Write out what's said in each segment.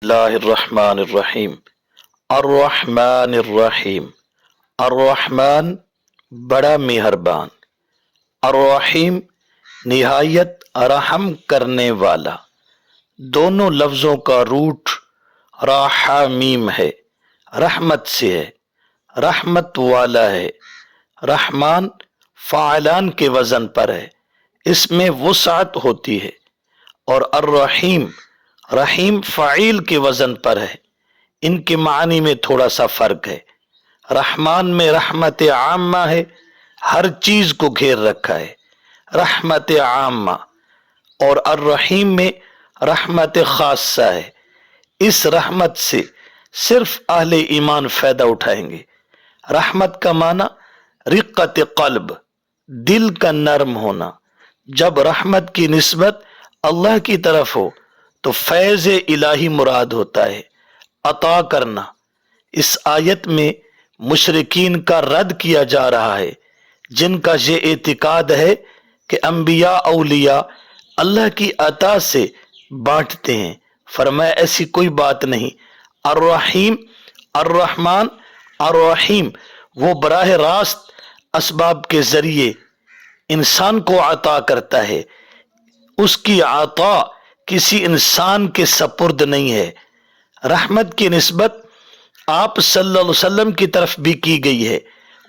बिस्मिल्लाहिर्रहमानिर्रहीम। अर्रहमानिर्रहीम। अर्रहमान बड़ा मेहरबान, अर्रहीम निहायत रहम करने वाला। दोनों लफ्जों का रूट राहमीम है, रहमत से है, रहमत वाला है। रहमान फ़ाइलान के वजन पर है, इसमें वुसअत होती है। और अर्रहीम रहीम फ़ाइल के वजन पर है, इनके मानी में थोड़ा सा फर्क है। रहमान में रहमत आम्मा है, हर चीज को घेर रखा है, रहमत आम्मा। और अर्रहीम में रहमत खासा है, इस रहमत से सिर्फ अहले ईमान फायदा उठाएंगे। रहमत का माना रिक्कत क़ल्ब, दिल का नरम होना। जब रहमत की निस्बत अल्लाह की तरफ हो तो फैज़ इलाही मुराद होता है, अता करना। इस आयत में मुशरिकीन का रद्द किया जा रहा है, जिनका ये एतिकाद है कि अंबिया औलिया अल्लाह की अता से बांटते हैं। फरमाया ऐसी कोई बात नहीं। अर्रहीम, अर्रहमान, अर्रहीम वो बराह रास्त असबाब के जरिए इंसान को अता करता है, उसकी अता किसी इंसान के सपुर्द नहीं है। रहमत की निस्बत आप सल्लल्लाहु अलैहि वसल्लम की तरफ भी की गई है,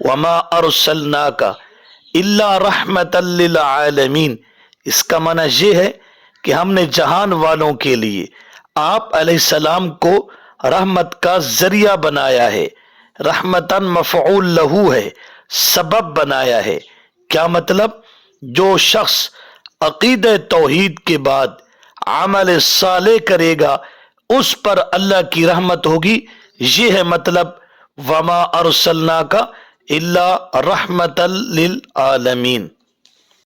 वमा अरसलनाका इल्ला रहमतल लिल आलमीन। इसका माना यह है कि हमने जहान वालों के लिए आप अलैहिस्सलाम को रहमत का जरिया बनाया है। रहमतन मफ़ऊल लहू है, सबब बनाया है। क्या मतलब? जो शख्स अकीदे तौहीद के बाद अमल साले करेगा उस पर अल्लाह की रहमत होगी। ये है मतलब वमा अरसलनाका इल्ला रहमतल लिल आलमीन।